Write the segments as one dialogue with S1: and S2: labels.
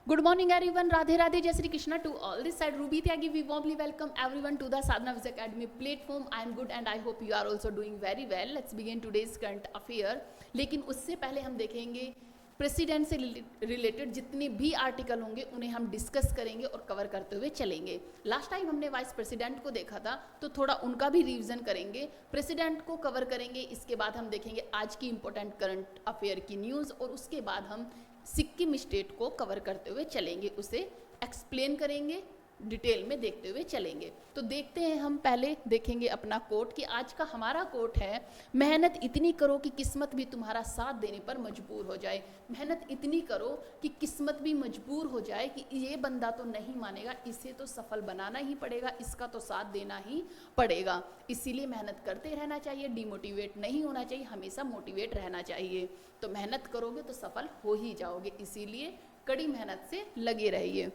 S1: Good morning everyone, Radhe Radhe, Jai Shri Krishna to all. This side Ruby Tyagi, we warmly welcome everyone to the Sadhana Viz Academy platform. I am good and I hope you are also doing very well. Let's begin today's current affair. लेकिन उससे पहले हम देखेंगे president से related जितने भी article होंगे उन्हें हम डिस्कस करेंगे और कवर करते हुए चलेंगे। लास्ट टाइम हमने वाइस प्रेसिडेंट को देखा था तो थोड़ा उनका भी रिवीजन करेंगे, प्रेसिडेंट को कवर करेंगे, इसके बाद हम देखेंगे आज की इंपॉर्टेंट करंट अफेयर की न्यूज़ और उसके बाद हम सिक्किम स्टेट को कवर करते हुए चलेंगे, उसे एक्सप्लेन करेंगे, डिटेल में देखते हुए चलेंगे। तो देखते हैं, हम पहले देखेंगे अपना कोट कि आज का हमारा कोट है, मेहनत इतनी करो कि किस्मत भी तुम्हारा साथ देने पर मजबूर हो जाए। मेहनत इतनी करो कि किस्मत भी मजबूर हो जाए कि ये बंदा तो नहीं मानेगा, इसे तो सफल बनाना ही पड़ेगा, इसका तो साथ देना ही पड़ेगा। इसीलिए मेहनत करते रहना चाहिए, डिमोटिवेट नहीं होना चाहिए, हमेशा मोटिवेट रहना चाहिए। तो मेहनत करोगे तो सफल हो ही जाओगे, इसीलिए कड़ी मेहनत से लगे रहिए।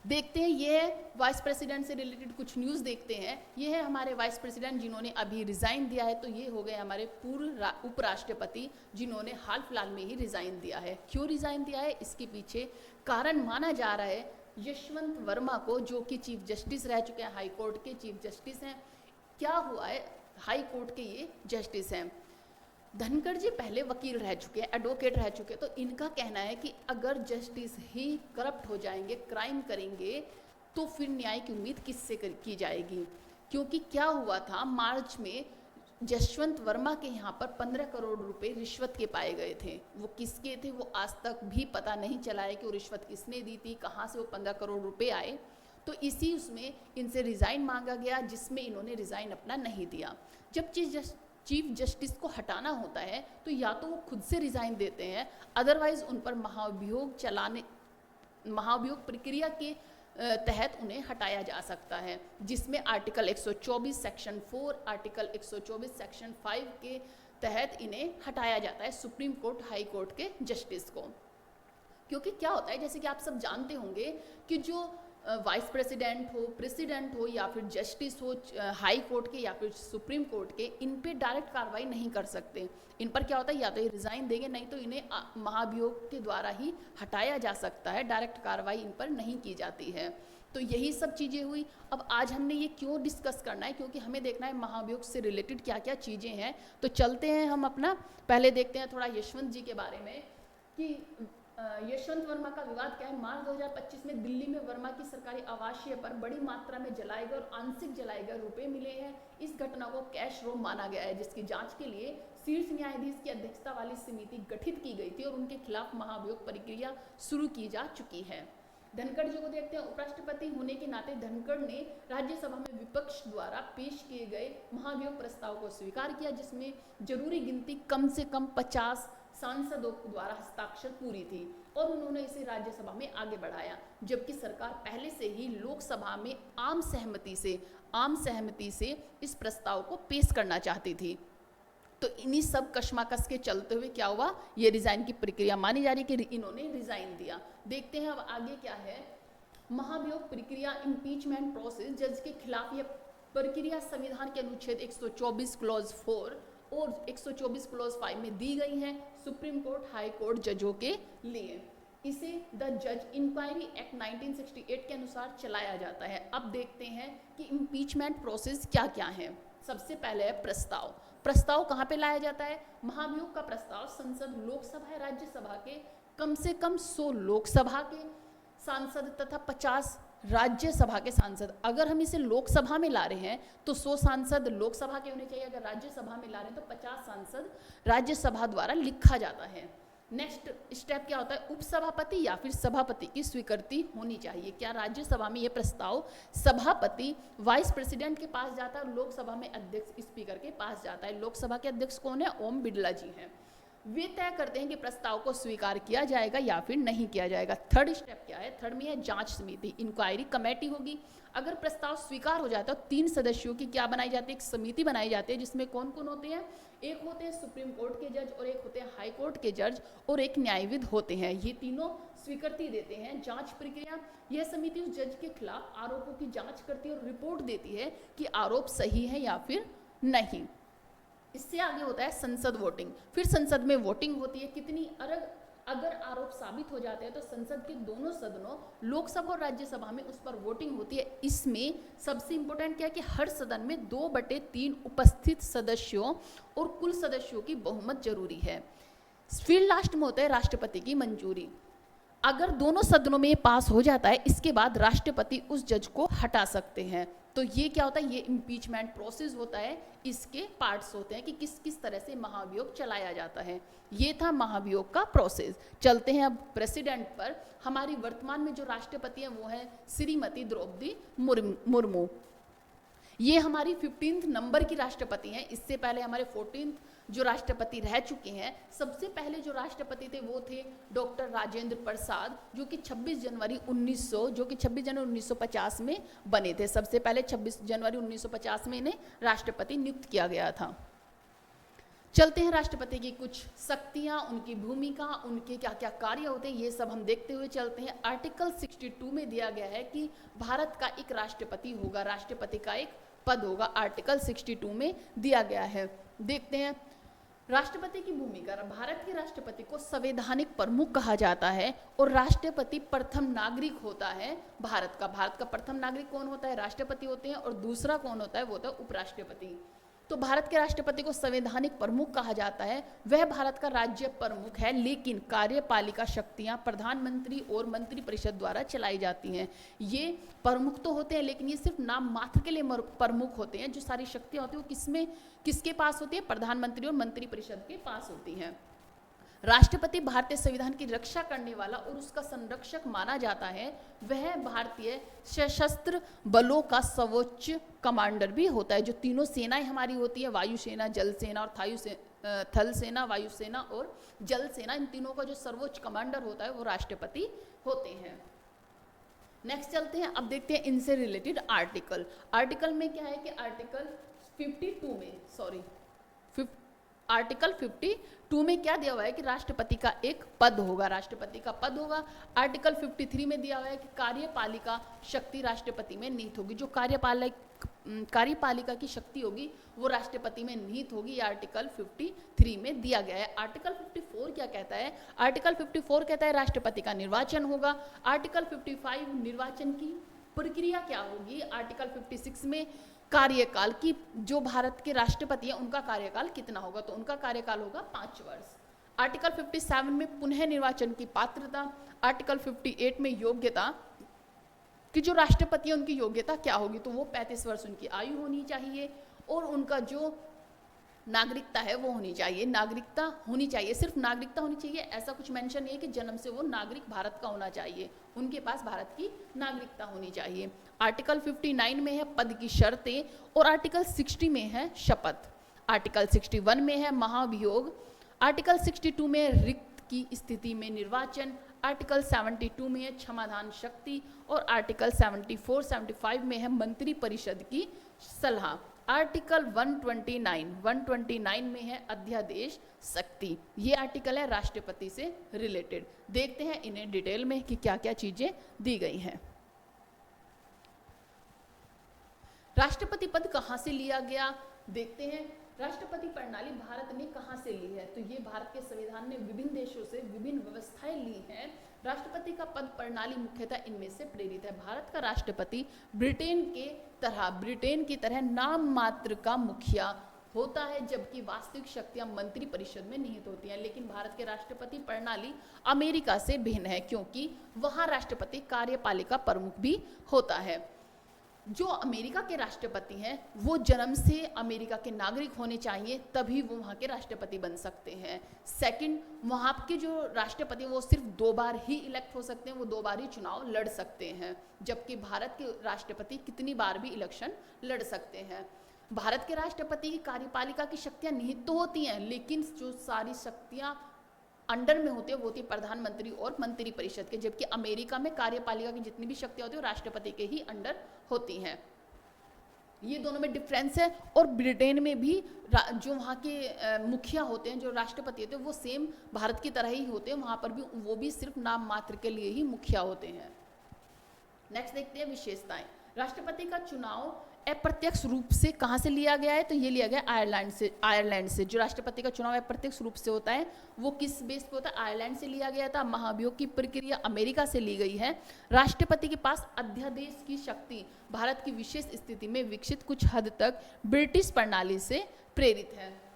S1: देखते हैं, ये है वाइस प्रेसिडेंट से रिलेटेड कुछ न्यूज़ देखते हैं। ये है हमारे वाइस प्रेसिडेंट जिन्होंने अभी रिज़ाइन दिया है। तो ये हो गए हमारे पूर्व उपराष्ट्रपति जिन्होंने हाल फिलहाल में ही रिज़ाइन दिया है। क्यों रिज़ाइन दिया है, इसके पीछे कारण माना जा रहा है यशवंत वर्मा को, जो कि चीफ जस्टिस रह चुके हैं, हाई कोर्ट के चीफ जस्टिस हैं। क्या हुआ है, हाई कोर्ट के ये जस्टिस हैं। धनखड़ जी पहले वकील रह चुके हैं, एडवोकेट रह चुके हैं। तो इनका कहना है कि अगर जस्टिस ही करप्ट हो जाएंगे, क्राइम करेंगे, तो फिर न्याय की उम्मीद किससे की जाएगी। क्योंकि क्या हुआ था, मार्च में यशवंत वर्मा के यहाँ पर 15 करोड़ रुपए रिश्वत के पाए गए थे। वो किसके थे वो आज तक भी पता नहीं चला है कि वो रिश्वत किसने दी थी, कहाँ से वो 15 करोड़ रुपए आए। तो इसी उसमें इनसे रिज़ाइन मांगा गया, जिसमें इन्होंने रिज़ाइन अपना नहीं दिया। जब चीफ जस्टिस को हटाना होता है तो या तो वो खुद से रिज़ाइन देते हैं, अदरवाइज उन पर महाभियोग प्रक्रिया के तहत उन्हें हटाया जा सकता है, जिसमें आर्टिकल 124 सेक्शन 4, आर्टिकल 124 सेक्शन 5 के तहत इन्हें हटाया जाता है सुप्रीम कोर्ट, हाई कोर्ट के जस्टिस को। क्योंकि क्या होता है, जैसे कि आप सब जानते होंगे कि जो वाइस प्रेसिडेंट हो या फिर जस्टिस हो हाई कोर्ट के या फिर सुप्रीम कोर्ट के, इन पे डायरेक्ट कार्रवाई नहीं कर सकते। इन पर क्या होता है, या तो ये रिज़ाइन देंगे, नहीं तो इन्हें महाभियोग के द्वारा ही हटाया जा सकता है, डायरेक्ट कार्रवाई इन पर नहीं की जाती है। तो यही सब चीज़ें हुई। अब आज हमने ये क्यों डिस्कस करना है, क्योंकि हमें देखना है महाभियोग से रिलेटेड क्या क्या चीज़ें हैं। तो चलते हैं हम अपना, पहले देखते हैं थोड़ा यशवंत जी के बारे में कि यशवंत वर्मा का विवाद क्या है। मार्च 2025 में दिल्ली में वर्मा की सरकारी आवासीय पर बड़ी मात्रा में जलाए गए और आंशिक जलाए गए रुपए मिले हैं। इस घटना को कैश रो माना गया है, जिसकी जांच के लिए शीर्ष न्यायाधीश की अध्यक्षता वाली समिति गठित की गई थी और उनके खिलाफ महाभियोग प्रक्रिया शुरू की जा चुकी है। धनखड़ जी को देखते हैं। उपराष्ट्रपति होने के नाते धनखड़ ने राज्यसभा में विपक्ष द्वारा पेश किए गए महाभियोग प्रस्ताव को स्वीकार किया, जिसमें जरूरी गिनती कम से कम 50 सांसदों द्वारा हस्ताक्षर पूरी थी और उन्होंने इसे राज्यसभा में आगे बढ़ाया, जबकि सरकार पहले से ही लोकसभा में आम सहमति से इस प्रस्ताव को पेश करना चाहती थी। तो इन्हीं सब कश्मकश के चलते हुए क्या हुआ, ये रिजाइन की प्रक्रिया मानी जा रही है कि इन्होंने रिजाइन दिया। देखते हैं अब आगे क्या है। महाभियोग प्रक्रिया, इम्पीचमेंट प्रोसेस, जज के खिलाफ यह प्रक्रिया संविधान के अनुच्छेद 124 क्लॉज 4 और 124 क्लॉज 5 में दी गई है सुप्रीम कोर्ट, हाई कोर्ट जजों के लिए। इसे द जज इंक्वायरी एक्ट 1968 के अनुसार चलाया जाता है। अब देखते हैं कि इम्पीचमेंट प्रोसेस क्या क्या है। सबसे पहले है प्रस्ताव कहाँ पे लाया जाता है। महाभियोग का प्रस्ताव संसद, लोकसभा या राज्यसभा के कम से कम 100 लोकसभा के सांसद तथा 50 राज्यसभा के सांसद। अगर हम इसे लोकसभा में ला रहे हैं तो 100 सांसद लोकसभा के होने चाहिए, अगर राज्यसभा में ला रहे हैं तो 50 सांसद राज्यसभा द्वारा लिखा जाता है। नेक्स्ट स्टेप क्या होता है, उपसभापति या फिर सभापति की स्वीकृति होनी चाहिए। क्या राज्यसभा में यह प्रस्ताव सभापति वाइस प्रेसिडेंट के पास जाता है, लोकसभा में अध्यक्ष स्पीकर के पास जाता है। लोकसभा के अध्यक्ष कौन है, ओम बिरला जी हैं। वे तय करते हैं कि प्रस्ताव को स्वीकार किया जाएगा या फिर नहीं किया जाएगा। थर्ड स्टेप क्या है, थर्ड में है जांच समिति, इंक्वायरी कमेटी होगी। अगर प्रस्ताव स्वीकार हो जाता है तो 3 सदस्यों की क्या बनाई जाती है, एक समिति बनाई जाती है, जिसमें कौन कौन होते हैं, एक होते हैं सुप्रीम कोर्ट के जज और एक होते हैं हाई कोर्ट के जज और एक न्यायविद होते हैं। ये तीनों स्वीकृति देते हैं। जांच प्रक्रिया, यह समिति उस जज के खिलाफ आरोपों की जांच करती है और रिपोर्ट देती है कि आरोप सही है या फिर नहीं। इससे आगे होता है संसद वोटिंग। फिर संसद में वोटिंग होती है, कितनी अगर आरोप साबित हो जाते हैं तो संसद के दोनों सदनों, लोकसभा और राज्यसभा में उस पर वोटिंग होती है। इसमें सबसे इंपॉर्टेंट क्या है कि हर सदन में 2/3 उपस्थित सदस्यों और कुल सदस्यों की बहुमत जरूरी है। फिर लास्ट में होता है राष्ट्रपति की मंजूरी। अगर दोनों सदनों में ये पास हो जाता है, इसके बाद राष्ट्रपति उस जज को हटा सकते हैं। तो ये क्या होता है, ये इम्पीचमेंट प्रोसेस होता है। इसके पार्ट्स होते हैं कि किस किस तरह से महाभियोग चलाया जाता है। ये था महाभियोग का प्रोसेस। चलते हैं अब प्रेसिडेंट पर। हमारी वर्तमान में जो राष्ट्रपति है वो है श्रीमती द्रौपदी मुर्मू। ये हमारी 15th नंबर की राष्ट्रपति हैं। इससे पहले हमारे 14th जो राष्ट्रपति रह चुके हैं। सबसे पहले जो राष्ट्रपति थे वो थे डॉक्टर राजेंद्र प्रसाद, जो कि 26 जनवरी 1950 में बने थे। सबसे पहले 26 जनवरी 1950 में इन्हें राष्ट्रपति नियुक्त किया गया था। चलते हैं राष्ट्रपति की कुछ शक्तियां, उनकी भूमिका, उनके क्या क्या कार्य होते हैं, ये सब हम देखते हुए चलते हैं। आर्टिकल 62 में दिया गया है कि भारत का एक राष्ट्रपति होगा, राष्ट्रपति का एक पद होगा। आर्टिकल 62 में दिया गया है। देखते हैं राष्ट्रपति की भूमिका। भारत के राष्ट्रपति को संवैधानिक प्रमुख कहा जाता है और राष्ट्रपति प्रथम नागरिक होता है भारत का। भारत का प्रथम नागरिक कौन होता है, राष्ट्रपति होते हैं। और दूसरा कौन होता है, वो होता है उपराष्ट्रपति। तो भारत के राष्ट्रपति को संवैधानिक प्रमुख कहा जाता है। वह भारत का राज्य प्रमुख है, लेकिन कार्यपालिका शक्तियां प्रधानमंत्री और मंत्रिपरिषद द्वारा चलाई जाती हैं। ये प्रमुख तो होते हैं, लेकिन ये सिर्फ नाम मात्र के लिए प्रमुख होते हैं। जो सारी शक्तियां होती हैं वो किसके पास होती है, प्रधानमंत्री और मंत्रिपरिषद के पास होती हैं। राष्ट्रपति भारतीय संविधान की रक्षा करने वाला और उसका संरक्षक माना जाता है। वह भारतीय सशस्त्र बलों का सर्वोच्च कमांडर भी होता है। जो तीनों सेनाएं हमारी होती है, वायुसेना, जल सेना और थल सेना, वायुसेना और जल सेना, इन तीनों का जो सर्वोच्च कमांडर होता है वो राष्ट्रपति होते हैं। नेक्स्ट चलते हैं, अब देखते हैं इनसे रिलेटेड आर्टिकल। आर्टिकल में क्या है कि आर्टिकल 52 में क्या दिया हुआ है कि राष्ट्रपति का एक पद होगा, राष्ट्रपति का पद होगा। आर्टिकल 53 में दिया हुआ है कि कार्यपालिका शक्ति राष्ट्रपति में निहित होगी। जो कार्यपालिका की शक्ति होगी वो राष्ट्रपति में निहित होगी। ये आर्टिकल 53 में दिया गया है। आर्टिकल 54 क्या कहता है, आर्टिकल 54 कहता है राष्ट्रपति का निर्वाचन होगा। आर्टिकल 55 निर्वाचन की प्रक्रिया क्या होगी। आर्टिकल 56 में कार्यकाल की, जो भारत के राष्ट्रपति हैं उनका कार्यकाल कितना होगा, तो उनका कार्यकाल होगा 5 वर्ष। आर्टिकल 57 में पुनः निर्वाचन की पात्रता। आर्टिकल 58 में योग्यता कि जो राष्ट्रपति है उनकी योग्यता क्या होगी, तो वो 35 वर्ष उनकी आयु होनी चाहिए और उनका जो नागरिकता है वो होनी चाहिए। नागरिकता होनी चाहिए, सिर्फ नागरिकता होनी चाहिए, ऐसा कुछ मेंशन नहीं है कि जन्म से वो नागरिक भारत का होना चाहिए। उनके पास भारत की नागरिकता होनी चाहिए। आर्टिकल 59 में है पद की शर्तें और आर्टिकल 60 में है शपथ। आर्टिकल 61 में है महाभियोग। आर्टिकल 62 में रिक्त की स्थिति में निर्वाचन। आर्टिकल 72 में है क्षमादान शक्ति और आर्टिकल 74-75 में है मंत्री परिषद की सलाह। आर्टिकल 129 में है अध्यादेश शक्ति। ये आर्टिकल है राष्ट्रपति से रिलेटेड। देखते हैं इन्हें डिटेल में कि क्या क्या चीजें दी गई हैं। राष्ट्रपति पद कहाँ से लिया गया, देखते हैं। राष्ट्रपति प्रणाली भारत ने कहाँ से ली है, तो ये भारत के संविधान ने विभिन्न देशों से विभिन्न व्यवस्थाएं ली हैं। राष्ट्रपति का पद प्रणाली मुख्यतः इनमें से प्रेरित है। भारत का राष्ट्रपति ब्रिटेन की तरह नाम मात्र का मुखिया होता है, जबकि वास्तविक शक्तियां मंत्री परिषद में निहित होती हैं। लेकिन भारत के राष्ट्रपति प्रणाली अमेरिका से भिन्न है, क्योंकि वहां राष्ट्रपति कार्यपालिका प्रमुख भी होता है। जो अमेरिका के राष्ट्रपति हैं वो जन्म से अमेरिका के नागरिक होने चाहिए, तभी वो वहाँ के राष्ट्रपति बन सकते हैं। सेकंड, वहाँ के जो राष्ट्रपति वो सिर्फ 2 बार ही इलेक्ट हो सकते हैं, वो 2 बार ही चुनाव लड़ सकते हैं, जबकि भारत के राष्ट्रपति कितनी बार भी इलेक्शन लड़ सकते हैं। भारत के राष्ट्रपति की कार्यपालिका की शक्तियाँ निहित तो होती हैं, लेकिन जो सारी शक्तियाँ अंडर में होती है वो होती है प्रधानमंत्री और मंत्री परिषद के, जबकि अमेरिका में कार्यपालिका की जितनी भी शक्तियां होती है वो राष्ट्रपति के ही अंडर होती हैं। ये दोनों में डिफरेंस है। और ब्रिटेन में भी जो वहाँ के मुखिया होते हैं, जो राष्ट्रपति होते हैं, वो सेम भारत की तरह ही होते हैं। वहाँ पर भी वो भी सिर्फ नाम मात्र के लिए ही मुखिया होते हैं। नेक्स्ट देखते हैं विशेषताएं। राष्ट्रपति का चुनाव अप्रत्यक्ष रूप से कहाँ से लिया गया है, तो ये लिया गया आयरलैंड से। जो राष्ट्रपति का चुनाव अप्रत्यक्ष रूप से होता है वो किस बेस पे होता है, आयरलैंड से लिया गया था। महाभियोग की प्रक्रिया अमेरिका से ली गई है। राष्ट्रपति के पास अध्यादेश की शक्ति भारत की विशेष स्थिति में विकसित कुछ हद तक ब्रिटिश प्रणाली से प्रेरित है।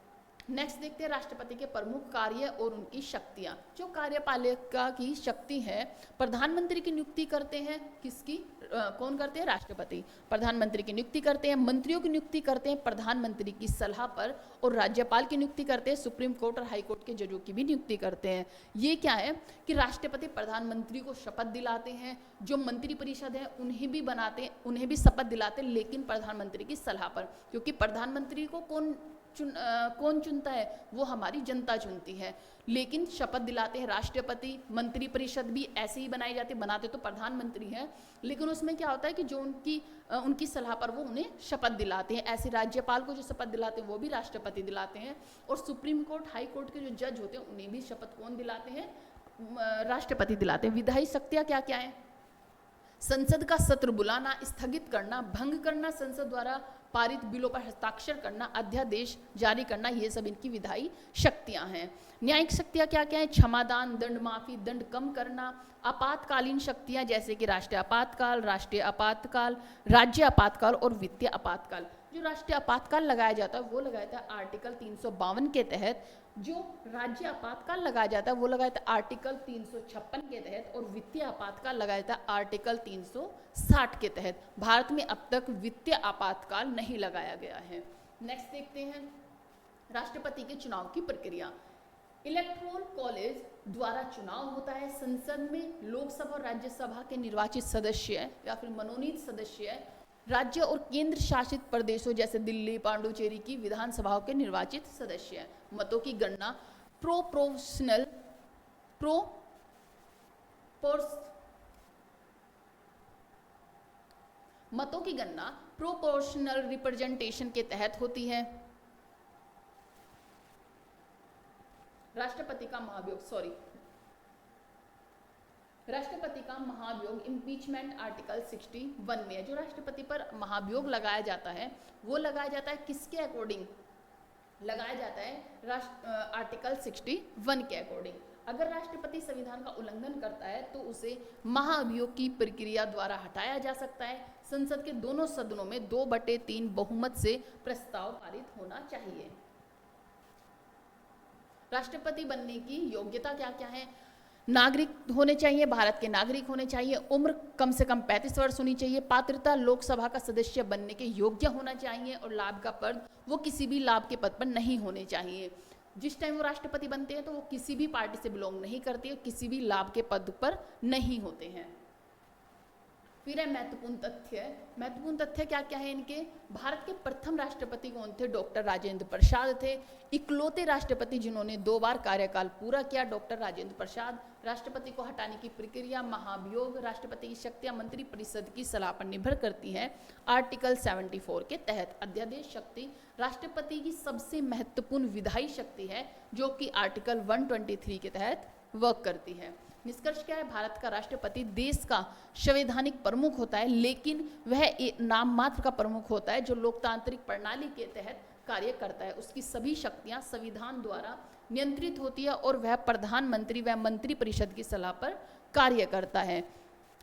S1: नेक्स्ट देखते हैं राष्ट्रपति के प्रमुख कार्य और उनकी शक्तियां। जो कार्यपालिका की शक्ति है, प्रधानमंत्री की नियुक्ति करते हैं, किसकी कौन करते हैं, राष्ट्रपति। प्रधानमंत्री की नियुक्ति करते हैं, मंत्रियों की नियुक्ति करते हैं प्रधानमंत्री की सलाह पर, और राज्यपाल की नियुक्ति करते हैं, सुप्रीम कोर्ट और हाई कोर्ट के जजों की भी नियुक्ति करते हैं। ये क्या है कि राष्ट्रपति प्रधानमंत्री को शपथ दिलाते हैं, जो मंत्री परिषद है उन्हें भी बनाते हैं, उन्हें भी शपथ दिलाते हैं, लेकिन प्रधानमंत्री की सलाह पर, क्योंकि प्रधानमंत्री को कौन चुनता है, वो हमारी जनता चुनती है। लेकिन शपथ दिलाते हैं राष्ट्रपति, मंत्री परिषद भी ऐसे ही बनाई जाती है, बनाते तो प्रधानमंत्री हैं, लेकिन उसमें क्या होता है कि जो उनकी सलाह पर वो उन्हें शपथ दिलाते हैं। ऐसे राज्यपाल को जो शपथ दिलाते हैं वो भी राष्ट्रपति दिलाते हैं, और सुप्रीम कोर्ट हाई कोर्ट के जो जज होते हैं उन्हें भी शपथ कौन दिलाते हैं, राष्ट्रपति दिलाते हैं। विधायी शक्तियाँ क्या क्या है, संसद का सत्र बुलाना, स्थगित करना, भंग करना, संसद द्वारा पारित बिलों पर हस्ताक्षर करना, अध्यादेश जारी करना, ये सब इनकी विधायी शक्तियां हैं। न्यायिक शक्तियां क्या क्या है, क्षमादान, दंड माफी, दंड कम करना, आपातकालीन शक्तियां जैसे कि राष्ट्रीय आपातकाल, राज्य आपातकाल और वित्तीय आपातकाल। जो राष्ट्रीय आपातकाल लगाया जाता है वो लगाया था आर्टिकल 352 के तहत, जो राज्य आपातकाल लगाया जाता है वो लगाया था आर्टिकल 356 के तहत, और वित्तीय आपातकाल लगाया था आर्टिकल 360 के तहत। भारत में अब तक वित्तीय आपातकाल नहीं लगाया गया है। नेक्स्ट देखते हैं राष्ट्रपति के चुनाव की प्रक्रिया। इलेक्टोरल कॉलेज द्वारा चुनाव होता है। संसद में लोकसभा और राज्यसभा के निर्वाचित सदस्य या फिर मनोनीत सदस्य राज्य और केंद्र शासित प्रदेशों जैसे दिल्ली, पांडुचेरी की विधानसभाओं के निर्वाचित सदस्य हैं। मतों की गणना प्रोपोर्शनल रिप्रेजेंटेशन के तहत होती है। राष्ट्रपति का महाभियोग इम्पीचमेंट आर्टिकल 61 में है। जो राष्ट्रपति पर महाभियोग लगाया जाता है वो लगाया जाता है किसके अकॉर्डिंग, लगाया जाता है आर्टिकल 61 के अकॉर्डिंग। अगर राष्ट्रपति संविधान का उल्लंघन करता है तो उसे महाभियोग की प्रक्रिया द्वारा हटाया जा सकता है। संसद के दोनों सदनों में 2/3 बहुमत से प्रस्ताव पारित होना चाहिए। राष्ट्रपति बनने की योग्यता क्या क्या है, नागरिक होने चाहिए, भारत के नागरिक होने चाहिए, उम्र कम से कम 35 वर्ष होनी चाहिए, पात्रता लोकसभा का सदस्य बनने के योग्य होना चाहिए, और लाभ का पद वो किसी भी लाभ के पद पर नहीं होने चाहिए। जिस टाइम वो राष्ट्रपति बनते हैं तो वो किसी भी पार्टी से बिलोंग नहीं करते, किसी भी लाभ के पद पर नहीं होते हैं। फिर है महत्वपूर्ण तथ्य क्या क्या है इनके। भारत के प्रथम राष्ट्रपति कौन थे, डॉक्टर राजेंद्र प्रसाद थे। इकलौते राष्ट्रपति जिन्होंने 2 बार कार्यकाल पूरा किया, डॉक्टर राजेंद्र प्रसाद। राष्ट्रपति को हटाने की प्रक्रिया महाभियोग। राष्ट्रपति की शक्तियां मंत्री परिषद की सलाह पर निर्भर करती है आर्टिकल 74 के तहत। अध्यादेश शक्ति राष्ट्रपति की सबसे महत्वपूर्ण विधायी शक्ति है, जो कि आर्टिकल 123 के तहत वर्क करती है। निष्कर्ष क्या है, भारत का राष्ट्रपति देश का संवैधानिक प्रमुख होता है, लेकिन वह एक नाम मात्र का प्रमुख होता है जो लोकतांत्रिक प्रणाली के तहत कार्य करता है। उसकी सभी शक्तियां संविधान द्वारा नियंत्रित होती है और वह प्रधानमंत्री व मंत्री परिषद की सलाह पर कार्य करता है।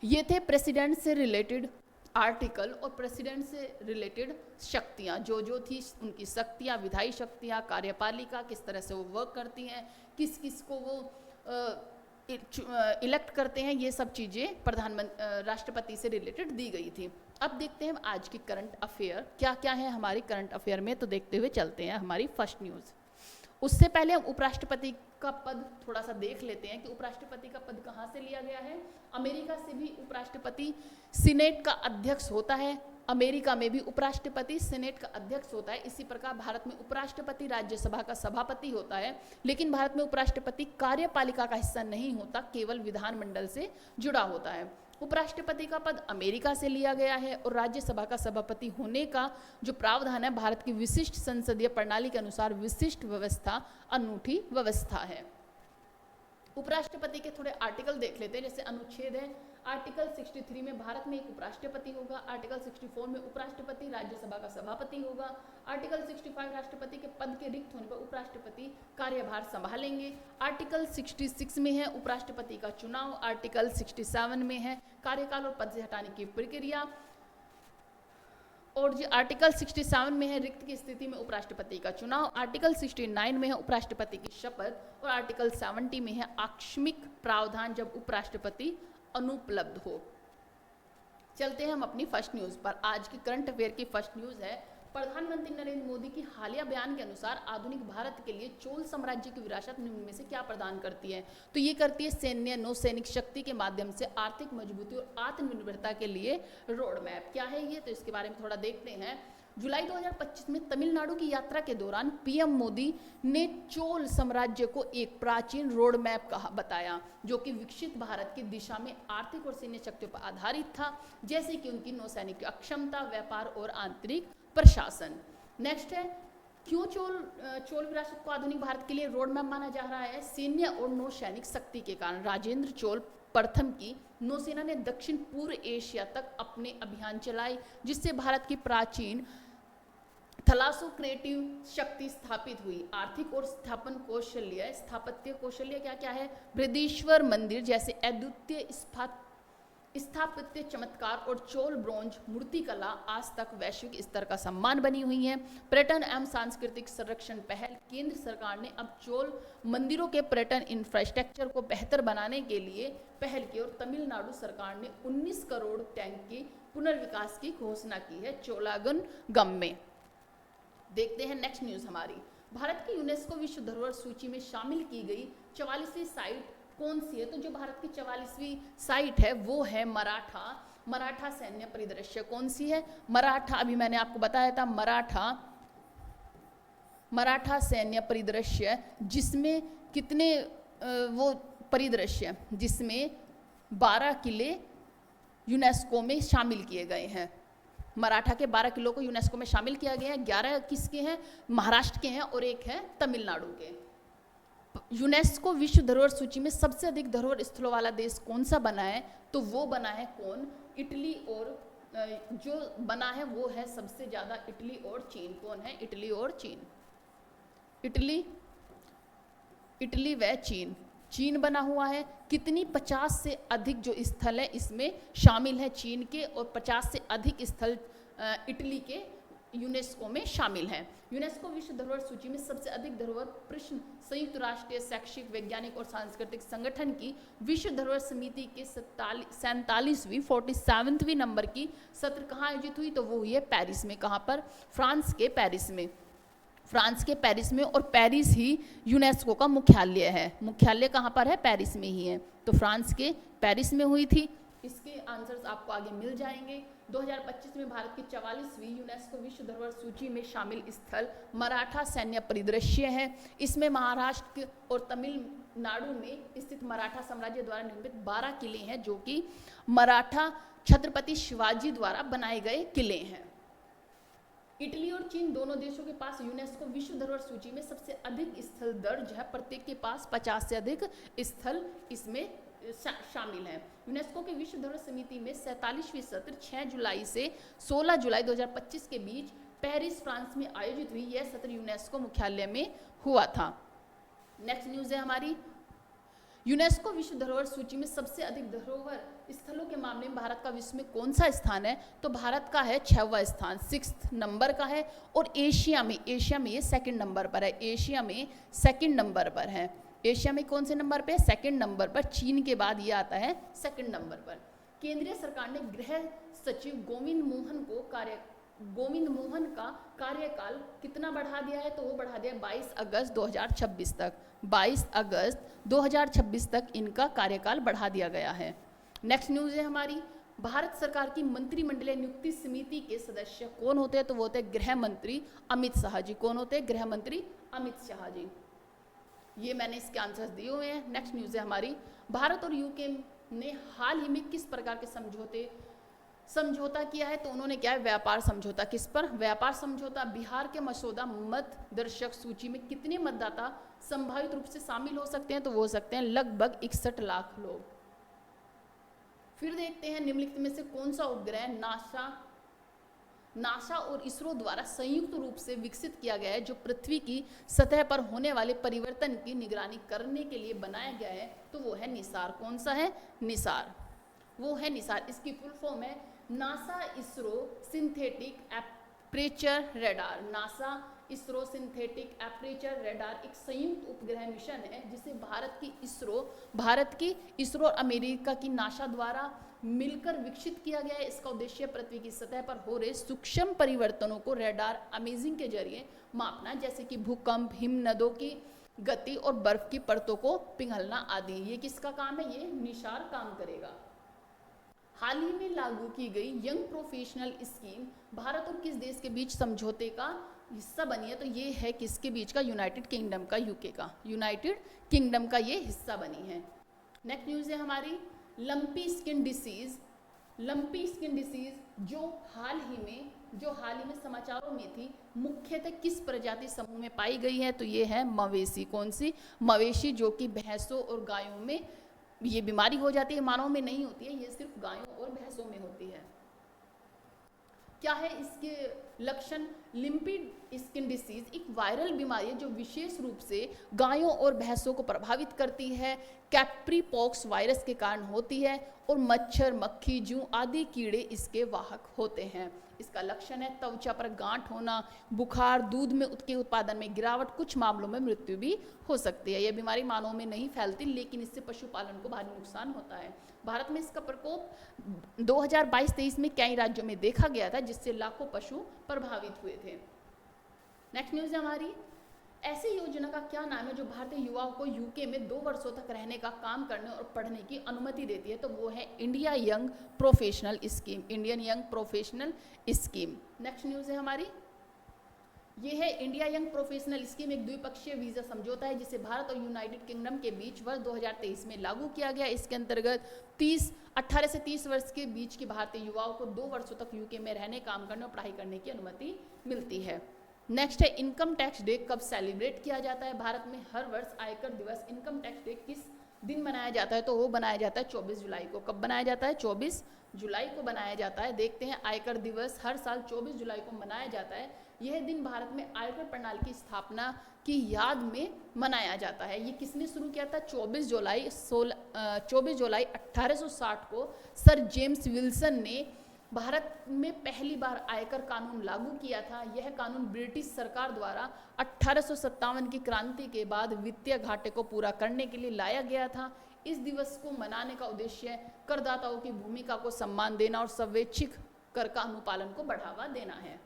S1: ये थे प्रेसिडेंट से रिलेटेड आर्टिकल और प्रेसिडेंट से रिलेटेड शक्तियां, जो थी उनकी शक्तियां, विधायी शक्तियां, कार्यपालिका किस तरह से वो वर्क करती हैं, किस किस को वो इलेक्ट करते हैं, ये सब चीज़ें राष्ट्रपति से रिलेटेड दी गई थी। अब देखते हैं आज की करंट अफेयर क्या क्या है हमारी करंट अफेयर में, तो देखते हुए चलते हैं हमारी फर्स्ट न्यूज़। उससे पहले हम उपराष्ट्रपति का पद थोड़ा सा देख लेते हैं कि उपराष्ट्रपति का पद कहाँ से लिया गया है। अमेरिका से भी उपराष्ट्रपति सीनेट का अध्यक्ष होता है, अमेरिका में भी उपराष्ट्रपति सीनेट का अध्यक्ष होता है। इसी प्रकार भारत में उपराष्ट्रपति राज्यसभा का सभापति होता है, लेकिन भारत में उपराष्ट्रपति कार्यपालिका का हिस्सा नहीं होता, केवल विधानमंडल से जुड़ा होता है। उपराष्ट्रपति का पद अमेरिका से लिया गया है और राज्यसभा का सभापति होने का जो प्रावधान है भारत की विशिष्ट संसदीय प्रणाली के अनुसार विशिष्ट व्यवस्था, अनूठी व्यवस्था है। उपराष्ट्रपति के थोड़े आर्टिकल देख लेते हैं। जैसे अनुच्छेद है आर्टिकल 63 में भारत में एक उपराष्ट्रपति होगा, आर्टिकल 64 में उपराष्ट्रपति राज्यसभा का सभापति होगा, आर्टिकल 65 राष्ट्रपति के पद के रिक्त होने पर उपराष्ट्रपति कार्यभार संभालेंगे, आर्टिकल 66 में है उपराष्ट्रपति का चुनाव, आर्टिकल 67 में है कार्यकाल और पद से हटाने की प्रक्रिया, और जो आर्टिकल 67 में है रिक्त की स्थिति में उपराष्ट्रपति का चुनाव, आर्टिकल 69 में है उपराष्ट्रपति की शपथ और आर्टिकल 70 में है आकस्मिक प्रावधान जब उपराष्ट्रपति अनुपलब्ध हो। चलते हैं हम अपनी फर्स्ट न्यूज पर। आज की करंट अफेयर की फर्स्ट न्यूज है प्रधानमंत्री नरेंद्र मोदी की हालिया बयान के अनुसार आधुनिक भारत के लिए चोल साम्राज्य की विरासत निम्न में से क्या प्रदान करती है? तो ये करती है सैन्य नौसैनिक शक्ति के माध्यम से आर्थिक मजबूती और आत्मनिर्भरता के लिए रोड मैप। क्या है ये? तो इसके बारे में थोड़ा देखते हैं। जुलाई 2025 में तमिलनाडु की यात्रा के दौरान पीएम मोदी ने चोल साम्राज्य को एक प्राचीन रोड मैप कहा बताया, जो कि विकसित भारत की दिशा में आर्थिक और सैन्य शक्तियों पर आधारित था, जैसे कि उनकी नौसैनिक अक्षमता, व्यापार और आंतरिक प्रशासन। नेक्स्ट है क्यों चोल विरासत को आधुनिक भारत के लिए रोड मैप माना जा रहा है? सैन्य और नौसैनिक शक्ति के कारण राजेंद्र चोल प्रथम की नौसेना ने दक्षिण पूर्व एशिया तक अपने अभियान चलाए, जिससे भारत की प्राचीन थलासोक्रेटिव शक्ति स्थापित हुई। आर्थिक और स्थापत्य कौशल्य क्या क्या है? बृहदीश्वर मंदिर जैसे अद्वितीय स्थापत्य चमत्कार और चोल ब्रोंज मूर्तिकला आज तक वैश्विक स्तर का सम्मान बनी हुई है। पर्यटन एवं सांस्कृतिक संरक्षण पहल। केंद्र सरकार ने अब चोल मंदिरों के पर्यटन इंफ्रास्ट्रक्चर को बेहतर बनाने के लिए पहल की और तमिलनाडु सरकार ने 19 करोड़ टैंक की पुनर्विकास की घोषणा की है चोलागन गम में। देखते हैं नेक्स्ट न्यूज हमारी। भारत की यूनेस्को विश्व धरोहर सूची में शामिल की गई 44वीं साइट कौन सी है? तो जो भारत की 44वीं साइट है वो है मराठा सैन्य परिदृश्य। कौन सी है? मराठा, अभी मैंने आपको बताया था मराठा सैन्य परिदृश्य, जिसमें कितने वो परिदृश्य जिसमें 12 किले यूनेस्को में शामिल किए गए हैं। मराठा के 12 किलो को यूनेस्को में शामिल किया गया है। 11 किसके हैं? महाराष्ट्र के हैं और एक है तमिलनाडु के। यूनेस्को विश्व धरोहर सूची में सबसे अधिक धरोहर स्थलों वाला देश कौन सा बना है? तो वो बना है कौन? इटली, और जो बना है वो है सबसे ज्यादा इटली और चीन। कौन है? इटली और चीन। इटली व चीन बना हुआ है। कितनी 50 से अधिक जो स्थल है इसमें शामिल है चीन के, और 50 से अधिक स्थल इटली के यूनेस्को में शामिल हैं। यूनेस्को विश्व धरोहर सूची में सबसे अधिक धरोहर प्रश्न संयुक्त राष्ट्र शैक्षिक, वैज्ञानिक और सांस्कृतिक संगठन की विश्व धरोहर समिति के 47वीं नंबर की सत्र कहाँ आयोजित हुई? तो वो हुई है पेरिस में। कहाँ पर? फ्रांस के पेरिस में। और पेरिस ही यूनेस्को का मुख्यालय है। मुख्यालय कहाँ पर है? पेरिस में ही है। तो फ्रांस के पेरिस में हुई थी। इसके आंसर्स आपको आगे मिल जाएंगे। 2025 में भारत की 44वीं यूनेस्को विश्व धरोहर सूची में शामिल स्थल मराठा सैन्य परिदृश्य है। इसमें महाराष्ट्र और तमिलनाडु में स्थित मराठा साम्राज्य द्वारा निर्मित 12 किले हैं, जो कि मराठा छत्रपति शिवाजी द्वारा बनाए गए किले हैं। इटली और चीन दोनों देशों के पास यूनेस्को विश्व धरोहर सूची में सबसे अधिक स्थल दर्ज है। प्रत्येक के पास 50 से अधिक स्थल इसमें शामिल है। यूनेस्को के विश्व धरोहर समिति में 47वीं सत्र 6 जुलाई से 16 जुलाई 2025 के बीच पेरिस, फ्रांस में आयोजित हुई। यह सत्र यूनेस्को मुख्यालय में हुआ था। नेक्स्ट न्यूज है हमारी। यूनेस्को विश्व धरोहर सूची में सबसे अधिक धरोहर स्थलों के मामले में भारत का विश्व में कौन सा स्थान है? तो भारत का है 6वां स्थान, 6th नंबर का है। और एशिया में ये 2nd नंबर पर है। एशिया में 2nd नंबर पर है। एशिया में कौन से नंबर पे? 2nd नंबर पर। चीन के बाद ये आता है 2nd नंबर पर। केंद्रीय सरकार ने गृह सचिव गोविंद मोहन का कार्यकाल कितना बढ़ा दिया है? तो वो बढ़ा दिया 22 अगस्त 2026 तक। 22 अगस्त 2026 तक इनका कार्यकाल बढ़ा दिया गया है। नेक्स्ट न्यूज है हमारी। भारत सरकार की मंत्रिमंडलीय नियुक्ति समिति के सदस्य कौन होते हैं? तो वो होते हैं गृह मंत्री अमित शाह जी। कौन होते हैं? गृह मंत्री अमित शाह जी। ये मैंने इसके आंसर्स दिए हुए हैं। नेक्स्ट न्यूज है हमारी। भारत और यूके ने हाल ही में किस प्रकार के समझौते समझौता किया है, तो उन्होंने क्या है, व्यापार समझौता। किस पर? व्यापार समझौता। बिहार के मसौदा मत दर्शक सूची में कितने मतदाता संभावित रूप से शामिल हो सकते हैं? तो वो हो सकते हैं लगभग 61 लाख लोग। फिर देखते हैं निम्नलिखित में से कौन सा उपग्रह नासा और इसरो द्वारा संयुक्त रूप से विकसित किया गया है, जो पृथ्वी की सतह पर होने वाले परिवर्तन की निगरानी करने के लिए बनाया गया है? तो वो है निसार। कौन सा है? निसार। वो है निसार। इसकी फुल फॉर्म है NASA ISRO synthetic aperture radar. NASA ISRO synthetic aperture radar एक संयुक्त उपग्रह मिशन है जिसे भारत की इसरो और अमेरिका की नासा द्वारा मिलकर विकसित किया गया है। इसका उद्देश्य पृथ्वी की सतह पर हो रहे सूक्ष्म परिवर्तनों को रेडार इमेजिंग के जरिए मापना, जैसे कि भूकंप, हिमनदों की गति और बर्फ की परतों को पिघलना आदि। ये किसका काम है? ये निसार काम करेगा। हाल ही में लागू की गई यंग प्रोफेशनल स्कीम भारत और किस देश के बीच समझौते का हिस्सा बनी है? तो ये है किसके बीच का? यूनाइटेड किंगडम का, यूके का, यूनाइटेड किंगडम का ये हिस्सा बनी है। नेक्स्ट न्यूज़ है हमारी lumpy skin disease. Lumpy skin disease जो हाल ही में समाचारों में थी, मुख्यतः किस प्रजाति समूह में पाई गई है? तो ये है मवेशी। कौन सी? मवेशी, जो कि भैंसों और गायों में ये बीमारी हो जाती है, मानव में नहीं होती है, ये सिर्फ गायों और भैंसों में होती है। क्या है इसके लक्षण? लिम्पी स्किन डिसीज एक वायरल बीमारी है जो विशेष रूप से गायों और भैंसों को प्रभावित करती है, कैप्री पॉक्स वायरस के कारण होती है और मच्छर, मक्खी, जूं आदि कीड़े इसके वाहक होते हैं। इसका लक्षण है त्वचा पर गांठ होना, बुखार, दूध में के उत्पादन में गिरावट, कुछ मामलों में मृत्यु भी हो सकती है। यह बीमारी मानव में नहीं फैलती, लेकिन इससे पशुपालन को भारी नुकसान होता है। भारत में इसका प्रकोप 2022-23 में कई राज्यों में देखा गया था, जिससे लाखों पशु प्रभावित हुए थे। नेक्स्ट न्यूज़ है हमारी ऐसी योजना का क्या नाम है जो भारतीय युवाओं को यूके में 2 वर्षों तक रहने का, काम करने और पढ़ने की अनुमति देती है? तो वो है India young professional scheme, Indian young professional scheme. Next news है हमारी ये है इंडिया यंग प्रोफेशनल स्कीम एक द्विपक्षीय वीजा समझौता है जिसे भारत और यूनाइटेड किंगडम के बीच वर्ष 2023 में लागू किया गया। इसके अंतर्गत 18 से 30 वर्ष के बीच के भारतीय युवाओं को 2 वर्षों तक यूके में रहने, काम करने और पढ़ाई करने की अनुमति मिलती है। नेक्स्ट है इनकम टैक्स डे कब सेलिब्रेट किया जाता है? भारत में हर वर्ष आयकर दिवस, इनकम टैक्स डे किस दिन मनाया जाता है? तो वो बनाया जाता है 24 जुलाई को। कब बनाया जाता है? 24 जुलाई को बनाया जाता है। देखते हैं, आयकर दिवस हर साल 24 जुलाई को मनाया जाता है। यह दिन भारत में आयकर प्रणाली की स्थापना की याद में मनाया जाता है। ये किसने शुरू किया था? 24 जुलाई 1860 को सर जेम्स विल्सन ने भारत में पहली बार आयकर कानून लागू किया था। यह कानून ब्रिटिश सरकार द्वारा 1857 की क्रांति के बाद वित्तीय घाटे को पूरा करने के लिए लाया गया था। इस दिवस को मनाने का उद्देश्य करदाताओं की भूमिका को सम्मान देना और स्वैच्छिक कर का अनुपालन को बढ़ावा देना है।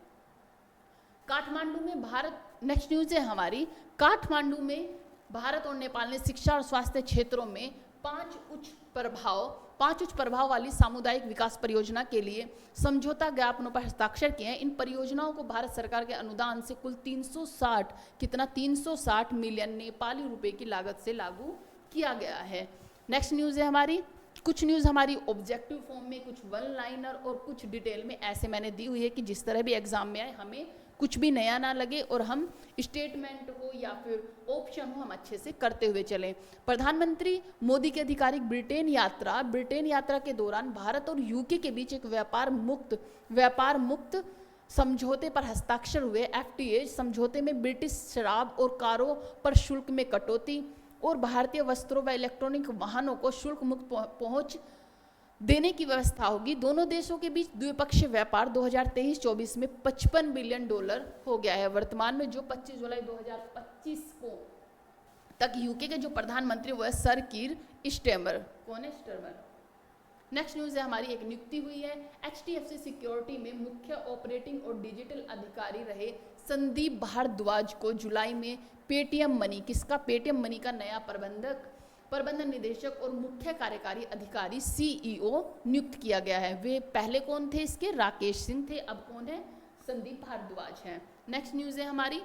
S1: काठमांडू में भारत, नेक्स्ट न्यूज़ है हमारी, काठमांडू में भारत और नेपाल ने शिक्षा और स्वास्थ्य क्षेत्रों में 5 उच्च प्रभाव वाली सामुदायिक विकास परियोजना के लिए समझौता ज्ञापनों पर हस्ताक्षर किए हैं। इन परियोजनाओं को भारत सरकार के अनुदान से कुल 360 मिलियन नेपाली रुपए की लागत से लागू किया गया है। नेक्स्ट न्यूज़ है हमारी, कुछ न्यूज़ हमारी ऑब्जेक्टिव फॉर्म में, कुछ वन लाइनर और कुछ डिटेल में ऐसे मैंने दी हुई है कि जिस तरह भी एग्जाम में आए हमें कुछ भी नया ना लगे और हम स्टेटमेंट हो या फिर ऑप्शन हो हम अच्छे से करते हुए चलें। प्रधानमंत्री मोदी की आधिकारिक ब्रिटेन यात्रा के दौरान भारत और यूके के बीच एक व्यापार मुक्त समझौते पर हस्ताक्षर हुए। FTA समझौते में ब्रिटिश शराब और कारों पर शुल्क में कटौती और भारतीय वस्त्रों व इलेक्ट्रॉनिक वाहनों को शुल्क मुक्त पहुंच देने की व्यवस्था होगी। दोनों देशों के बीच द्विपक्षीय व्यापार 2023-24 में $55 बिलियन हो गया है। वर्तमान में जो 25 जुलाई 2025 को तक यूके के जो प्रधानमंत्री वो है सर कीर स्टारमर। कौन है? स्टारमर। नेक्स्ट न्यूज़ है हमारी, एक नियुक्ति हुई है। HDFC सिक्योरिटी में मुख्य ऑपरेटिंग और डिजिटल अधिकारी रहे संदीप भारद्वाज को जुलाई में पेटीएम मनी, किसका? पेटीएम मनी का नया प्रबंधन निदेशक और मुख्य कार्यकारी अधिकारी CEO नियुक्त किया गया है। वे पहले कौन थे इसके? राकेश सिंह थे, अब कौन है? संदीप भारद्वाज हैं। नेक्स्ट न्यूज़ है हमारी,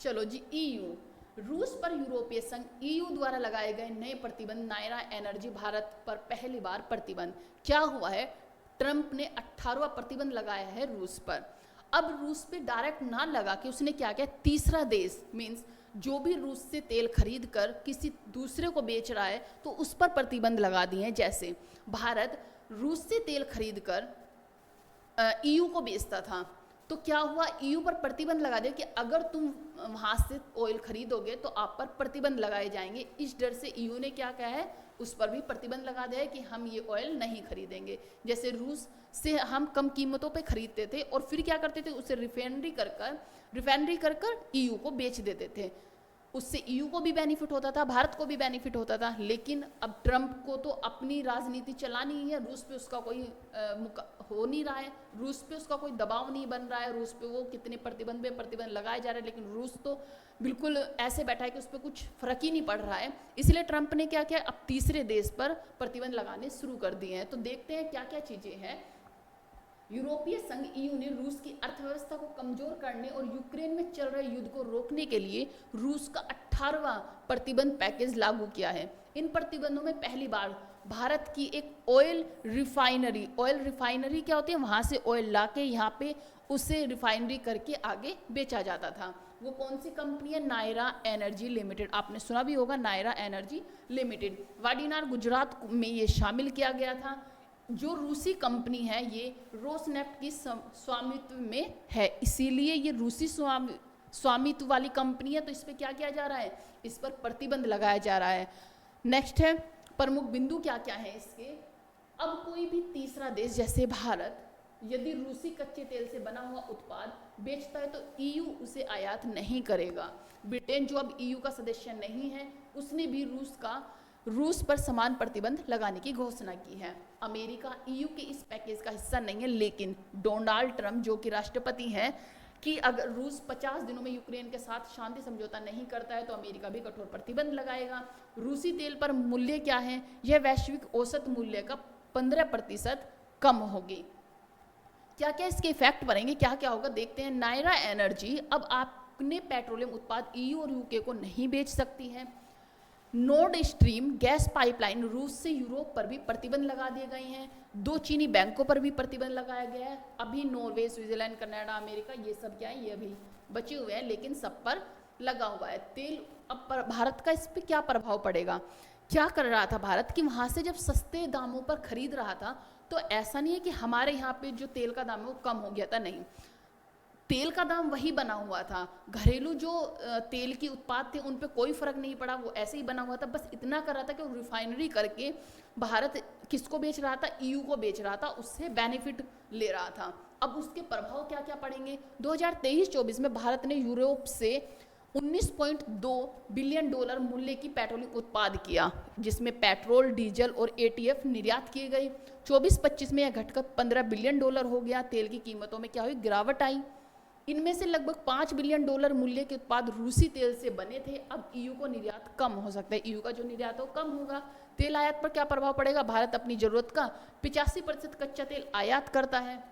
S1: चलो जी, EU रूस पर यूरोपीय संघ ईयू द्वारा लगाए गए नए प्रतिबंध, नायरा एनर्जी भारत पर पहली बार प्रतिबंध। क्या हुआ है, ट्रंप ने 18वां प्रतिबंध लगाया है रूस पर। अब रूस पे डायरेक्ट ना लगा के उसने क्या किया, तीसरा देश मीन्स जो भी रूस से तेल खरीद कर किसी दूसरे को बेच रहा है तो उस पर प्रतिबंध लगा दिए हैं। जैसे भारत रूस से तेल खरीद कर ईयू को बेचता था, तो क्या हुआ, ईयू पर प्रतिबंध लगा दिया कि अगर तुम वहाँ से ऑयल खरीदोगे तो आप पर प्रतिबंध लगाए जाएंगे। इस डर से ईयू ने क्या कहा है, उस पर भी प्रतिबंध लगा दिया है कि हम ये ऑयल नहीं खरीदेंगे। जैसे रूस से हम कम कीमतों पे खरीदते थे और फिर क्या करते थे, उसे रिफाइनरी कर कर ईयू को बेच देते थे। उससे ईयू को भी बेनिफिट होता था, भारत को भी बेनिफिट होता था। लेकिन अब ट्रंप को तो अपनी राजनीति चलानी ही है, रूस पे उसका कोई हो नहीं रहा है, रूस पे उसका कोई दबाव नहीं बन रहा है, रूस पे वो कितने प्रतिबंध लगाए जा रहे हैं, लेकिन रूस तो बिल्कुल ऐसे बैठा है कि उस पर कुछ फर्क ही नहीं पड़ रहा है। इसलिए ट्रंप ने क्या किया, अब तीसरे देश पर प्रतिबंध लगाने शुरू कर दिए हैं। तो देखते हैं क्या क्या चीजें हैं। यूरोपीय संघ ईयू ने रूस की अर्थव्यवस्था को कमजोर करने और यूक्रेन में चल रहे युद्ध को रोकने के लिए रूस का 18वां प्रतिबंध पैकेज लागू किया है। इन प्रतिबंधों में पहली बार भारत की एक ऑयल रिफाइनरी क्या होती है, वहां से ऑयल लाके यहाँ पे उसे रिफाइनरी करके आगे बेचा जाता था। वो कौन सी कंपनी है, नायरा एनर्जी लिमिटेड, आपने सुना भी होगा नायरा एनर्जी लिमिटेड। वाडीनार गुजरात में ये शामिल किया गया था। जो रूसी कंपनी है ये रोसनेफ्ट की स्वामित्व में है, इसीलिए ये रूसी स्वामित्व वाली कंपनी है। तो इस पर क्या किया जा रहा है, इस पर प्रतिबंध लगाया जा रहा है। नेक्स्ट है प्रमुख बिंदु क्या क्या है इसके। अब कोई भी तीसरा देश जैसे भारत यदि रूसी कच्चे तेल से बना हुआ उत्पाद बेचता है तो ईयू उसे आयात नहीं करेगा। ब्रिटेन जो अब ईयू का सदस्य नहीं है, उसने भी रूस पर समान प्रतिबंध लगाने की घोषणा की है। अमेरिका ईयू के इस पैकेज का हिस्सा नहीं है, लेकिन डोनाल्ड ट्रंप जो कि राष्ट्रपति हैं कि अगर रूस 50 दिनों में यूक्रेन के साथ शांति समझौता नहीं करता है तो अमेरिका भी कठोर प्रतिबंध लगाएगा। रूसी तेल पर मूल्य क्या है, यह वैश्विक औसत मूल्य का 15% कम होगी। क्या क्या इसके इफेक्ट बनेंगे, क्या क्या होगा, देखते हैं। नायरा एनर्जी अब अपने पेट्रोलियम उत्पाद ईयू और यूके को नहीं बेच सकती है। नॉर्ड स्ट्रीम गैस पाइपलाइन रूस से यूरोप पर भी प्रतिबंध लगा दिए गए हैं। 2 चीनी बैंकों पर भी प्रतिबंध लगाया गया है। अभी नॉर्वे, स्विट्जरलैंड, कनाडा, अमेरिका ये सब क्या है, ये अभी बचे हुए हैं, लेकिन सब पर लगा हुआ है तेल। अब भारत का इस पर क्या प्रभाव पड़ेगा, क्या कर रहा था भारत कि वहाँ से जब सस्ते दामों पर खरीद रहा था तो ऐसा नहीं है कि हमारे यहाँ पे जो तेल का दाम है वो कम हो गया था, नहीं, तेल का दाम वही बना हुआ था। घरेलू जो तेल के उत्पाद थे उन पे कोई फर्क नहीं पड़ा, वो ऐसे ही बना हुआ था। बस इतना कर रहा था कि वो रिफाइनरी करके भारत किसको बेच रहा था, ईयू को बेच रहा था, उससे बेनिफिट ले रहा था। अब उसके प्रभाव क्या क्या पड़ेंगे। 2023-24 में भारत ने यूरोप से $19.2 बिलियन मूल्य की पेट्रोलियम उत्पाद किया, जिसमें पेट्रोल, डीजल और एटीएफ निर्यात किए गए। 24-25 में यह घटकर $15 बिलियन हो गया। तेल की कीमतों में क्या हुई, गिरावट आई। इनमें से लगभग $5 बिलियन मूल्य के उत्पाद रूसी तेल से बने थे। अब ईयू को निर्यात कम हो सकता है, ईयू का जो निर्यात है वो कम होगा। तेल आयात पर क्या प्रभाव पड़ेगा, भारत अपनी जरूरत का 85% कच्चा तेल आयात करता है।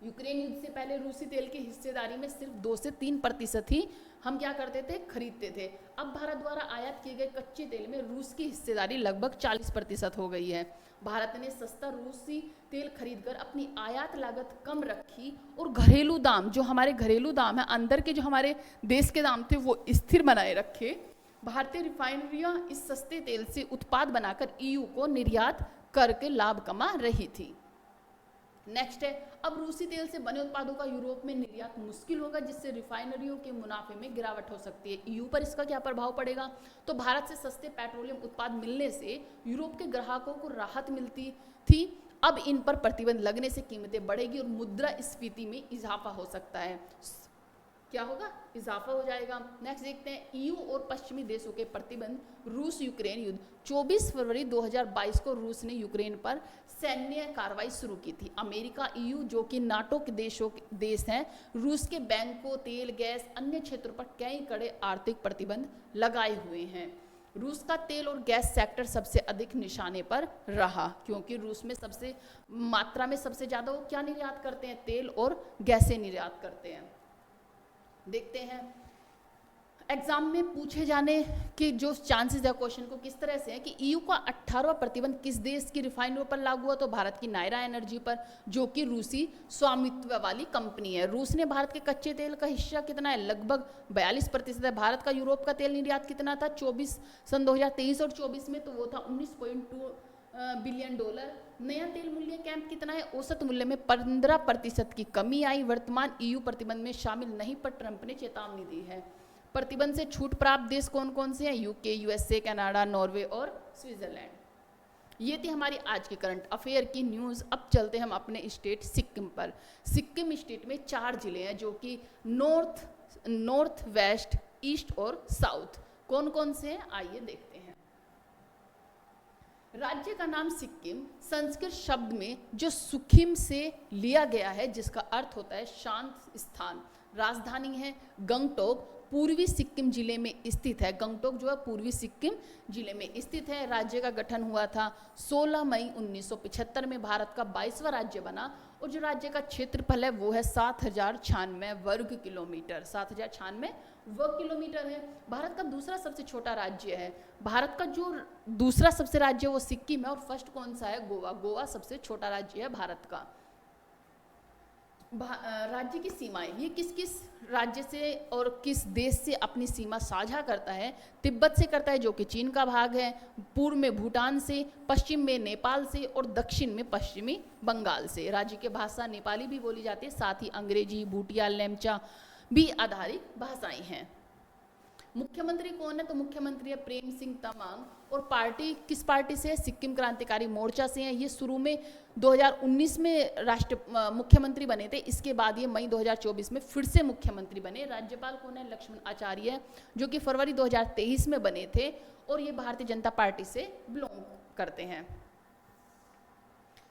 S1: यूक्रेन युद्ध से पहले रूसी तेल की हिस्सेदारी में सिर्फ 2 से 3% ही हम क्या करते थे, खरीदते थे। अब भारत द्वारा आयात किए गए कच्चे तेल में रूस की हिस्सेदारी लगभग 40% हो गई है। भारत ने सस्ता रूसी तेल खरीदकर अपनी आयात लागत कम रखी और घरेलू दाम, जो हमारे घरेलू दाम है, अंदर के जो हमारे देश के दाम थे वो स्थिर बनाए रखे। भारतीय रिफाइनरियां इस सस्ते तेल से उत्पाद बनाकर ईयू को निर्यात करके लाभ कमा रही थी। नेक्स्ट है, अब रूसी तेल से बने उत्पादों का यूरोप में निर्यात मुश्किल होगा, जिससे रिफाइनरियों के मुनाफे में गिरावट हो सकती है। ईयू पर इसका क्या प्रभाव पड़ेगा, तो भारत से सस्ते पेट्रोलियम उत्पाद मिलने से यूरोप के ग्राहकों को राहत मिलती थी। अब इन पर प्रतिबंध लगने से कीमतें बढ़ेगी और मुद्रास्फीति में इजाफा हो सकता है। क्या होगा, इजाफा हो जाएगा। नेक्स्ट देखते हैं, ईयू और पश्चिमी देशों के प्रतिबंध। रूस यूक्रेन युद्ध। 24 फरवरी 2022 को रूस ने यूक्रेन पर सैन्य कार्रवाई शुरू की थी। अमेरिका, ईयू जो कि नाटो के देश हैं, रूस के बैंकों, तेल, गैस, अन्य क्षेत्रों पर कई कड़े आर्थिक प्रतिबंध लगाए हुए हैं। रूस का तेल और गैस सेक्टर सबसे अधिक निशाने पर रहा, क्योंकि रूस में सबसे मात्रा में सबसे ज़्यादा वो क्या निर्यात करते हैं, तेल और गैसें निर्यात करते हैं। देखते हैं, एग्जाम में पूछे जाने के जो चांसेस है क्वेश्चन को किस तरह से है कि ईयू का 18वां प्रतिबंध किस देश की रिफाइनरी पर लागू हुआ, तो भारत की नायरा एनर्जी पर, जो कि रूसी स्वामित्व वाली कंपनी है। रूस ने भारत के कच्चे तेल का हिस्सा कितना है, लगभग 42% है। भारत का यूरोप का तेल निर्यात कितना था, 24 सन 2023 और 24 में, तो वो था 19.2 बिलियन डॉलर। नया तेल मूल्य कैंप कितना है, औसत मूल्य में 15% की कमी आई। वर्तमान ईयू प्रतिबंध में शामिल नहीं, पर ट्रंप ने चेतावनी दी है। प्रतिबंध से छूट प्राप्त देश कौन कौन से हैं, यूके, यूएसए, कनाडा, नॉर्वे और स्विट्जरलैंड। ये थी हमारी आज की करंट अफेयर की न्यूज़। अब चलते हैं हम अपने स्टेट सिक्किम पर। सिक्किम स्टेट में 4 जिले हैं, जो कि नॉर्थ वेस्ट, ईस्ट और साउथ। कौन कौन से हैं, आइए देखते हैं। राज्य का नाम सिक्किम संस्कृत शब्द में जो सुखिम से लिया गया है, जिसका अर्थ होता है शांत स्थान। राजधानी है गंगटोक, पूर्वी सिक्किम जिले में स्थित है। गंगटोक जो है पूर्वी सिक्किम जिले में स्थित है। राज्य का गठन हुआ था 16 मई 1975 में। भारत का 22वां राज्य बना और जो राज्य का क्षेत्रफल है वो है 7096 वर्ग किलोमीटर। 7096 वर्ग किलोमीटर है। भारत का दूसरा सबसे छोटा राज्य है। भारत का जो दूसरा सबसे राज्य है वो सिक्किम है और फर्स्ट कौन सा है, गोवा। गोवा सबसे छोटा राज्य है भारत का। राज्य की सीमाएं, ये किस किस राज्य से और किस देश से अपनी सीमा साझा करता है। तिब्बत से करता है, जो कि चीन का भाग है। पूर्व में भूटान से, पश्चिम में नेपाल से और दक्षिण में पश्चिमी बंगाल से। राज्य की भाषा नेपाली भी बोली जाती है, साथ ही अंग्रेजी, भूटिया, लेमचा भी आधारित भाषाएं हैं। मुख्यमंत्री कौन है, तो मुख्यमंत्री है प्रेम सिंह तमांग। और पार्टी किस पार्टी से है, सिक्किम क्रांतिकारी मोर्चा से है। ये शुरू में 2019 में मुख्यमंत्री बने थे। इसके बाद ये मई 2024 में फिर से मुख्यमंत्री बने। राज्यपाल कौन है, लक्ष्मण आचार्य, जो कि फरवरी 2023 में बने थे और ये भारतीय जनता पार्टी से बिलोंग करते हैं।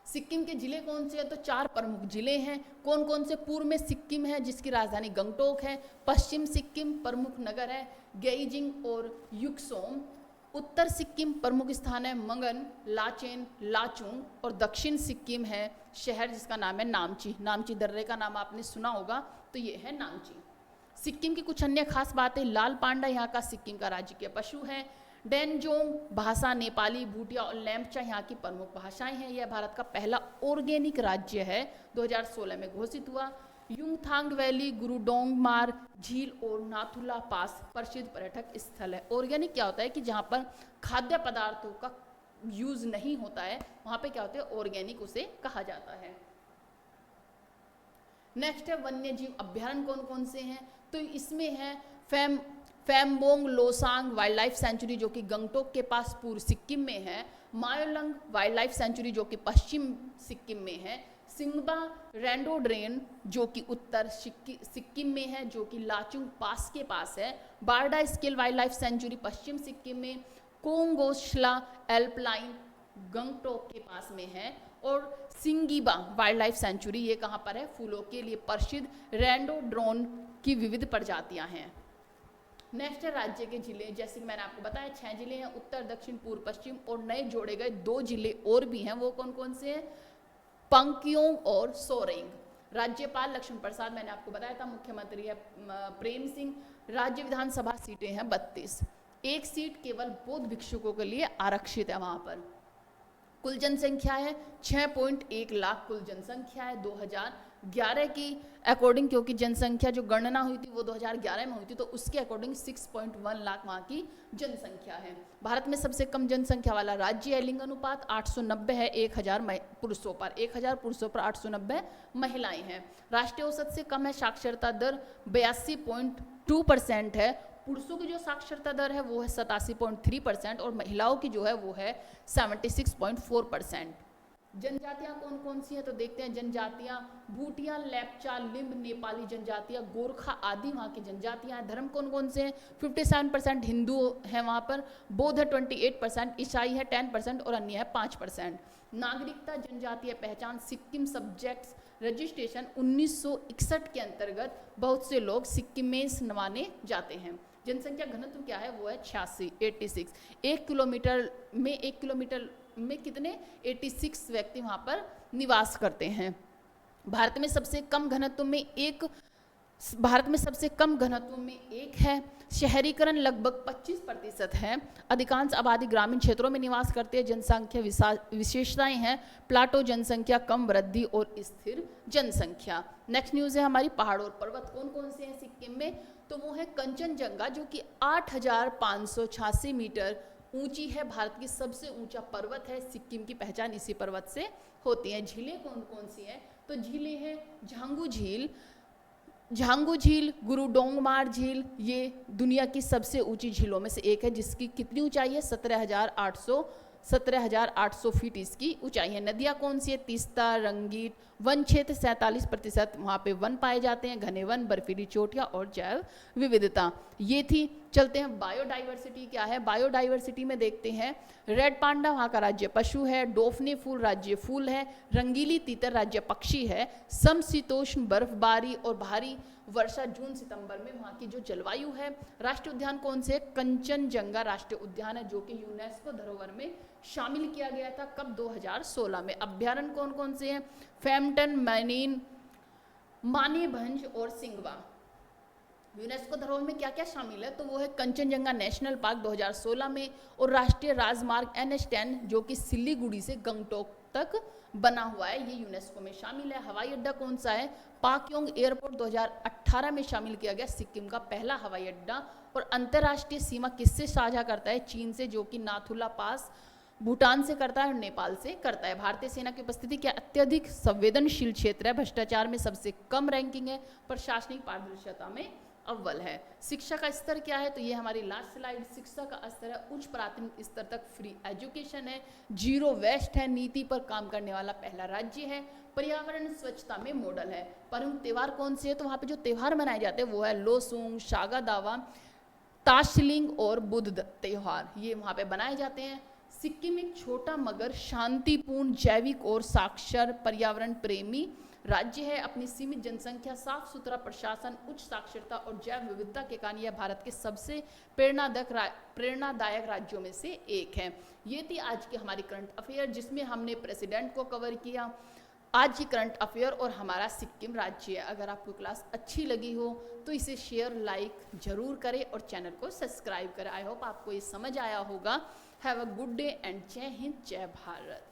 S1: सिक्किम के जिले कौन से हैं, तो 4 प्रमुख जिले हैं। कौन कौन से, पूर्व में सिक्किम है जिसकी राजधानी गंगटोक है। पश्चिम सिक्किम प्रमुख नगर है गेइजिंग और युक्सोम। उत्तर सिक्किम प्रमुख स्थान है मंगन, लाचेन, लाचुंग। और दक्षिण सिक्किम है शहर जिसका नाम है नामची। नामची दर्रे का नाम आपने सुना होगा, तो ये है नामची। सिक्किम की कुछ अन्य खास बातें, लाल पांडा यहाँ का सिक्किम का राजकीय पशु है। डेनजोंग भाषा नेपाली, भूटिया और लेमचा यहाँ की प्रमुख भाषाएं हैं। यह भारत का पहला ऑर्गेनिक राज्य है, 2016 में घोषित हुआ। युमथांग वैली, गुरुडोंग मार झील और नाथुला पास प्रसिद्ध पर्यटक स्थल है। ऑर्गेनिक क्या होता है कि जहाँ पर खाद्य पदार्थों का यूज नहीं होता है, वहाँ पे क्या होता है, ऑर्गेनिक उसे कहा जाता है। नेक्स्ट है वन्य जीव अभ्यारण्य कौन कौन से हैं, तो इसमें है फैमबोंग लोसांग वाइल्ड लाइफ सेंचुरी, जो कि गंगटोक के पास पूर्व सिक्किम में है। मायोलंग वाइल्ड लाइफ सेंचुरी, जो कि पश्चिम सिक्किम में है। सिंगबा रेंडोड्रेन, जो कि उत्तर सिक्किम में है, जो कि लाचुंग पास के पास है। बारडा स्केल वाइल्ड लाइफ सेंचुरी पश्चिम सिक्किम में। कोंगोशला एल्पलाइन गंगटोक के पास में है। और सिंगीबा वाइल्ड लाइफ सेंचुरी, ये कहाँ पर है, फूलों के लिए प्रसिद्ध रेंडोड्रोन की विविध प्रजातियां हैं। नेक्स्ट है राज्य के जिले, जैसे कि मैंने आपको बताया 6 जिले हैं, उत्तर, दक्षिण, पूर्व, पश्चिम। और नए जोड़े गए 2 जिले और भी हैं, वो कौन कौन से हैं, पंक्योंग और सोरेंग। राज्यपाल लक्ष्मण प्रसाद, मैंने आपको बताया था। मुख्यमंत्री है प्रेम सिंह। राज्य विधानसभा सीटें हैं 32। एक सीट केवल बौद्ध भिक्षुकों के लिए आरक्षित है वहां पर। कुल जनसंख्या है 6.1 लाख कुल जनसंख्या है 2011 की अकॉर्डिंग, क्योंकि जनसंख्या जो गणना हुई थी वो 2011 में हुई थी, तो उसके अकॉर्डिंग 6.1 लाख वहाँ की जनसंख्या है। भारत में सबसे कम जनसंख्या वाला राज्य है। लिंग अनुपात 890 है 1000 पुरुषों पर, 1000 पुरुषों पर 890 महिलाएं हैं। राष्ट्रीय औसत से कम है। साक्षरता दर 82.2% है। पुरुषों की जो साक्षरता दर है वो है 87.3% और महिलाओं की जो है वो है 76.4%। जनजातियां कौन कौन सी हैं, तो देखते हैं। जनजातियां भूटिया, लेपचा, लिम्ब, नेपाली जनजातियां, गोरखा आदि वहाँ की जनजातियां हैं। धर्म कौन कौन से हैं, 57% हिंदू हैं वहाँ पर, बौद्ध है 28%, ईसाई है 10% और अन्य है 5%। नागरिकता, जनजातीय पहचान, सिक्किम सब्जेक्ट्स रजिस्ट्रेशन 1961 के अंतर्गत बहुत से लोग सिक्किम में माने जाते हैं। जनसंख्या घनत्व क्या है, वो है 86। 1 किलोमीटर में कितने 86 व्यक्ति वहाँ पर निवास करते हैं। भारत में सबसे कम घनत्व में एक भारत में सबसे कम घनत्व में एक है। शहरीकरण लगभग 25% है। अधिकांश आबादी ग्रामीण क्षेत्रों में निवास करती है। जनसंख्या विशेषताएं हैं प्लाटो जनसंख्या, कम वृद्धि और स्थिर जनसंख्या। नेक्स्ट न्यूज़ है हमारी, पहाड़ और पर्वत कौन कौन से हैं सिक्किम में, तो वो है कंचनजंगा जो कि 8,586 मीटर ऊंची है, भारत की सबसे ऊंचा पर्वत है। सिक्किम की पहचान इसी पर्वत से होती है। झीलें कौन कौन सी हैं, तो झीलें हैं झांगू झील, गुरु डोंगमार झील, ये दुनिया की सबसे ऊंची झीलों में से एक है, जिसकी कितनी ऊंचाई है 17,800 फीट इसकी ऊंचाई है। नदियाँ कौन सी है, तीस्ता, रंगीत। वन क्षेत्र 47% वहाँ पे वन पाए जाते हैं, घने वन, बर्फीली चोटियाँ और जैव विविधता। ये थी। चलते हैं बायोडाइवर्सिटी क्या है। बायोडाइवर्सिटी में देखते हैं रेड पांडा वहाँ का राज्य पशु है, डोफने फूल राज्य फूल है, रंगीली तीतर राज्य पक्षी है, समशीतोष्ण बर्फबारी और भारी वर्षा जून सितंबर में वहाँ की जो जलवायु है। राष्ट्रीय उद्यान कौन से, कंचनजंगा राष्ट्रीय उद्यान है, जो कि यूनेस्को धरोहर में शामिल किया गया था, कब 2016 में। अभ्यारण्य कौन कौन से हैं, फैम्पटन, मैनीन, मानेभंज और सिंगवा। यूनेस्को धरोहर में क्या क्या शामिल है, तो वो है कंचनजंगा नेशनल पार्क 2016 में, और राष्ट्रीय राजमार्ग NH10 जो कि सिलीगुड़ी से गंगटोक तक बना हुआ है, ये यूनेस्को में शामिल है। हवाई अड्डा कौन सा है, पाक्योंग एयरपोर्ट 2018 में शामिल किया गया, सिक्किम का पहला हवाई अड्डा। और अंतर्राष्ट्रीय सीमा किससे साझा करता है, चीन से, जो कि नाथुला पास भूटान से करता है और नेपाल से करता है। भारतीय सेना की उपस्थिति क्या अत्यधिक संवेदनशील क्षेत्र है, भ्रष्टाचार में सबसे कम रैंकिंग है, प्रशासनिक पारदर्शिता में अव्वल है। शिक्षा का स्तर क्या है, तो ये हमारी लास्ट स्लाइड। शिक्षा का स्तर है उच्च प्राथमिक स्तर तक फ्री एजुकेशन है, जीरो वेस्ट है, नीति पर काम करने वाला पहला राज्य है, पर्यावरण स्वच्छता में मॉडल है। प्रमुख त्योहार कौन से है, तो वहाँ पे जो त्योहार मनाए जाते हैं वो है लोसूंग, शागा दावा, ताशलिंग और बुद्ध त्योहार, ये वहाँ पे बनाए जाते हैं। सिक्किम एक छोटा मगर शांतिपूर्ण, जैविक और साक्षर पर्यावरण प्रेमी राज्य है। अपनी सीमित जनसंख्या, साफ सुथरा प्रशासन, उच्च साक्षरता और जैव विविधता के कारण यह भारत के सबसे प्रेरणादायक राज्यों में से एक है। ये थी आज की हमारी करंट अफेयर, जिसमें हमने प्रेसिडेंट को कवर किया, आज की करंट अफेयर और हमारा सिक्किम राज्य। अगर आपको क्लास अच्छी लगी हो तो इसे शेयर, लाइक जरूर करें और चैनल को सब्सक्राइब करें। आई होप आपको ये समझ आया होगा। Have a good day and जय हिंद, जय भारत।